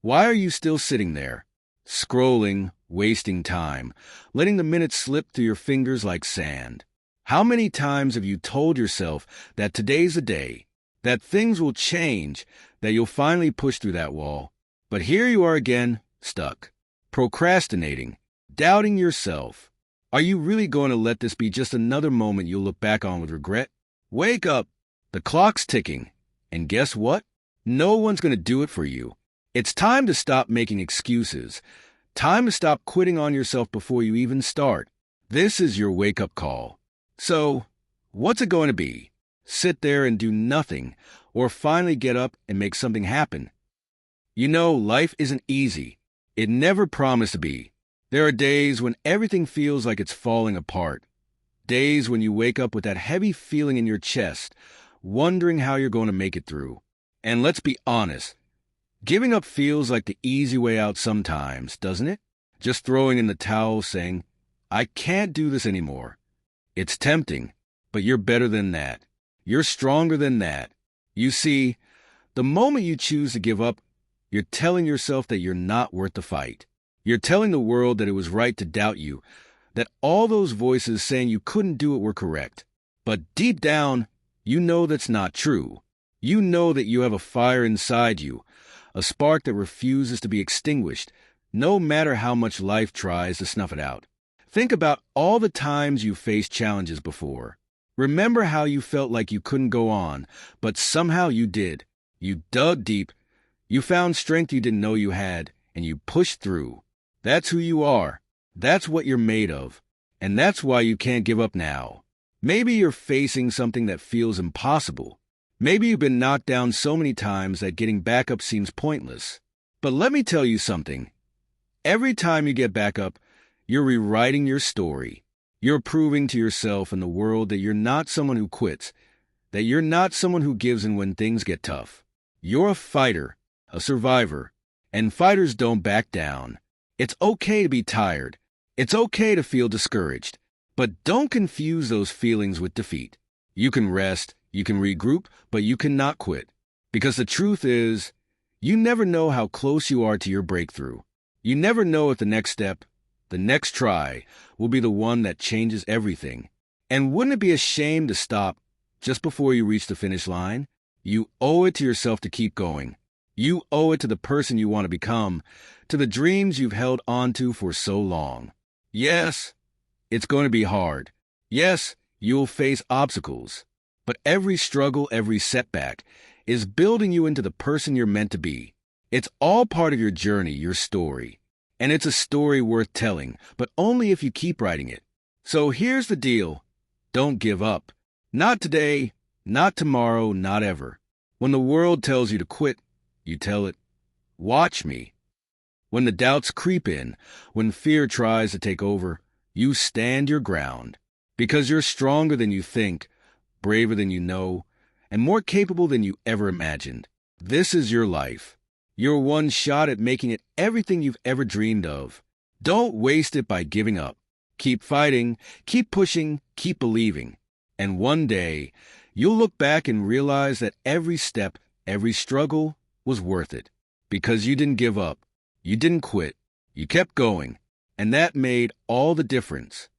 Why are you still sitting there, scrolling, wasting time, letting the minutes slip through your fingers like sand? How many times have you told yourself that today's the day, that things will change, that you'll finally push through that wall? But here you are again, stuck, procrastinating, doubting yourself. Are you really going to let this be just another moment you'll look back on with regret? Wake up! The clock's ticking. And guess what? No one's going to do it for you. It's time to stop making excuses. Time to stop quitting on yourself before you even start. This is your wake-up call. So, what's it going to be? Sit there and do nothing, or finally get up and make something happen? You know, life isn't easy. It never promised to be. There are days when everything feels like it's falling apart. Days when you wake up with that heavy feeling in your chest, wondering how you're going to make it through. And let's be honest, giving up feels like the easy way out sometimes, doesn't it? Just throwing in the towel saying, I can't do this anymore. It's tempting, but you're better than that. You're stronger than that. You see, the moment you choose to give up, you're telling yourself that you're not worth the fight. You're telling the world that it was right to doubt you, that all those voices saying you couldn't do it were correct. But deep down, you know that's not true. You know that you have a fire inside you, a spark that refuses to be extinguished, no matter how much life tries to snuff it out. Think about all the times you faced challenges before. Remember how you felt like you couldn't go on, but somehow you did. You dug deep, you found strength you didn't know you had, and you pushed through. That's who you are. That's what you're made of. And that's why you can't give up now. Maybe you're facing something that feels impossible. Maybe you've been knocked down so many times that getting back up seems pointless. But let me tell you something. Every time you get back up, you're rewriting your story. You're proving to yourself and the world that you're not someone who quits, that you're not someone who gives in when things get tough. You're a fighter, a survivor, and fighters don't back down. It's okay to be tired. It's okay to feel discouraged. But don't confuse those feelings with defeat. You can rest, you can regroup, but you cannot quit. Because the truth is, you never know how close you are to your breakthrough. You never know if the next step, the next try, will be the one that changes everything. And wouldn't it be a shame to stop just before you reach the finish line? You owe it to yourself to keep going. You owe it to the person you want to become, to the dreams you've held on to for so long. Yes, it's going to be hard. Yes, you'll face obstacles. But every struggle, every setback, is building you into the person you're meant to be. It's all part of your journey, your story. And it's a story worth telling, but only if you keep writing it. So here's the deal. Don't give up. Not today, not tomorrow, not ever. When the world tells you to quit, you tell it, watch me. When the doubts creep in, when fear tries to take over, you stand your ground. Because you're stronger than you think, braver than you know, and more capable than you ever imagined. This is your life. Your one shot at making it everything you've ever dreamed of. Don't waste it by giving up. Keep fighting, keep pushing, keep believing. And one day, you'll look back and realize that every step, every struggle was worth it. Because you didn't give up. You didn't quit. You kept going. And that made all the difference.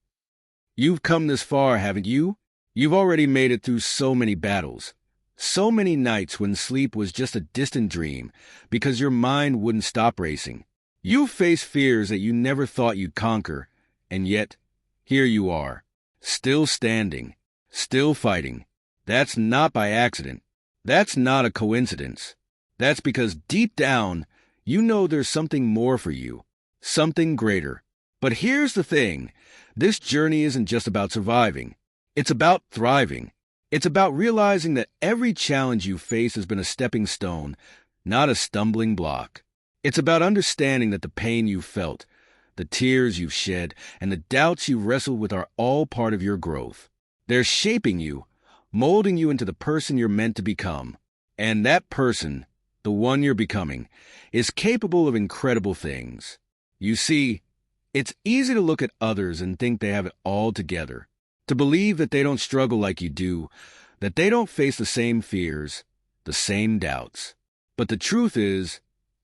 You've come this far, haven't you? You've already made it through so many battles. So many nights when sleep was just a distant dream because your mind wouldn't stop racing. You've faced fears that you never thought you'd conquer, and yet, here you are, still standing, still fighting. That's not by accident. That's not a coincidence. That's because deep down, you know there's something more for you, something greater. But here's the thing. This journey isn't just about surviving. It's about thriving. It's about realizing that every challenge you face has been a stepping stone, not a stumbling block. It's about understanding that the pain you've felt, the tears you've shed, and the doubts you wrestled with are all part of your growth. They're shaping you, molding you into the person you're meant to become. And that person, the one you're becoming, is capable of incredible things. You see, it's easy to look at others and think they have it all together, to believe that they don't struggle like you do, that they don't face the same fears, the same doubts. But the truth is,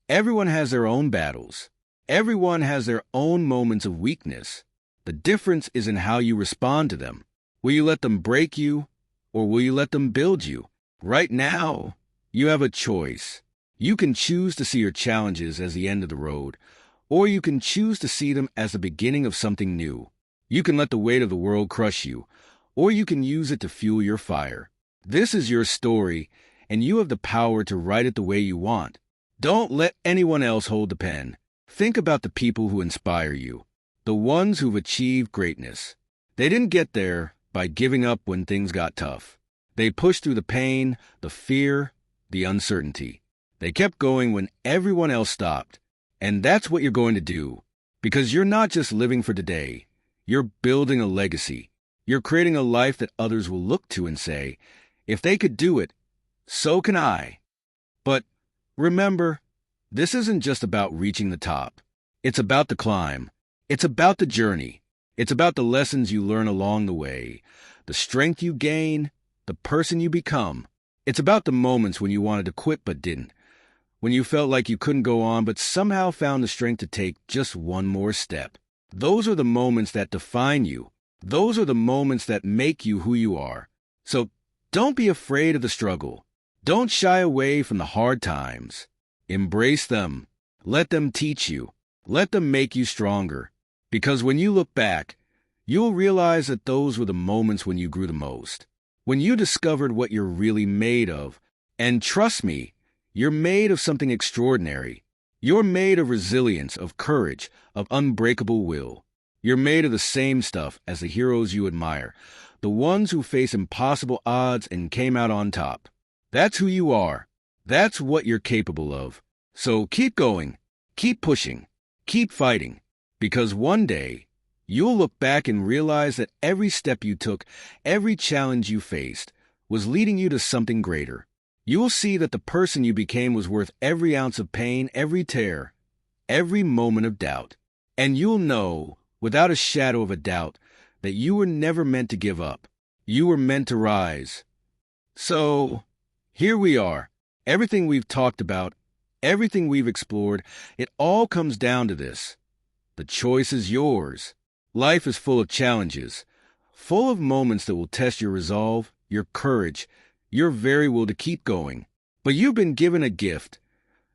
Everyone has their own battles. Everyone has their own moments of weakness. The difference is in how you respond to them. Will you let them break you, or will you let them build you? Right now, you have a choice. You can choose to see your challenges as the end of the road, or you can choose to see them as the beginning of something new. You can let the weight of the world crush you, or you can use it to fuel your fire. This is your story, and you have the power to write it the way you want. Don't let anyone else hold the pen. Think about the people who inspire you, the ones who've achieved greatness. They didn't get there by giving up when things got tough. They pushed through the pain, the fear, the uncertainty. They kept going when everyone else stopped. And that's what you're going to do. Because you're not just living for today. You're building a legacy. You're creating a life that others will look to and say, if they could do it, so can I. But remember, this isn't just about reaching the top. It's about the climb. It's about the journey. It's about the lessons you learn along the way, the strength you gain, the person you become. It's about the moments when you wanted to quit but didn't, when you felt like you couldn't go on but somehow found the strength to take just one more step. Those are the moments that define you. Those are the moments that make you who you are. So don't be afraid of the struggle. Don't shy away from the hard times. Embrace them. Let them teach you. Let them make you stronger. Because when you look back, you'll realize that those were the moments when you grew the most. When you discovered what you're really made of. And trust me, you're made of something extraordinary. You're made of resilience, of courage, of unbreakable will. You're made of the same stuff as the heroes you admire, the ones who face impossible odds and came out on top. That's who you are. That's what you're capable of. So keep going, keep pushing, keep fighting, because one day you'll look back and realize that every step you took, every challenge you faced, was leading you to something greater. You'll see that the person you became was worth every ounce of pain, every tear, every moment of doubt. And you'll know, without a shadow of a doubt, that you were never meant to give up. You were meant to rise. So, here we are. Everything we've talked about, everything we've explored, it all comes down to this. The choice is yours. Life is full of challenges, full of moments that will test your resolve, your courage, your very will to keep going. But you've been given a gift,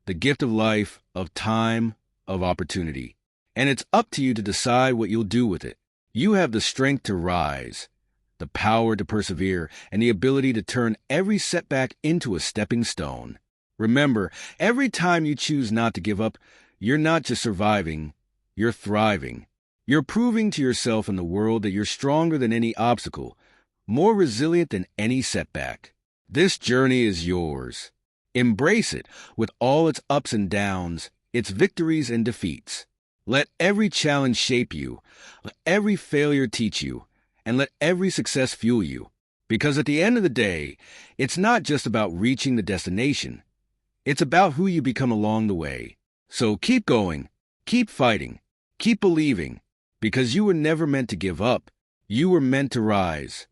the gift of life, of time, of opportunity. And it's up to you to decide what you'll do with it. You have the strength to rise, the power to persevere, and the ability to turn every setback into a stepping stone. Remember, every time you choose not to give up, you're not just surviving, you're thriving. You're proving to yourself and the world that you're stronger than any obstacle, more resilient than any setback. This journey is yours. Embrace it with all its ups and downs, its victories and defeats. Let every challenge shape you, let every failure teach you, and let every success fuel you. Because at the end of the day, it's not just about reaching the destination. It's about who you become along the way. So keep going, keep fighting, keep believing, because you were never meant to give up. You were meant to rise.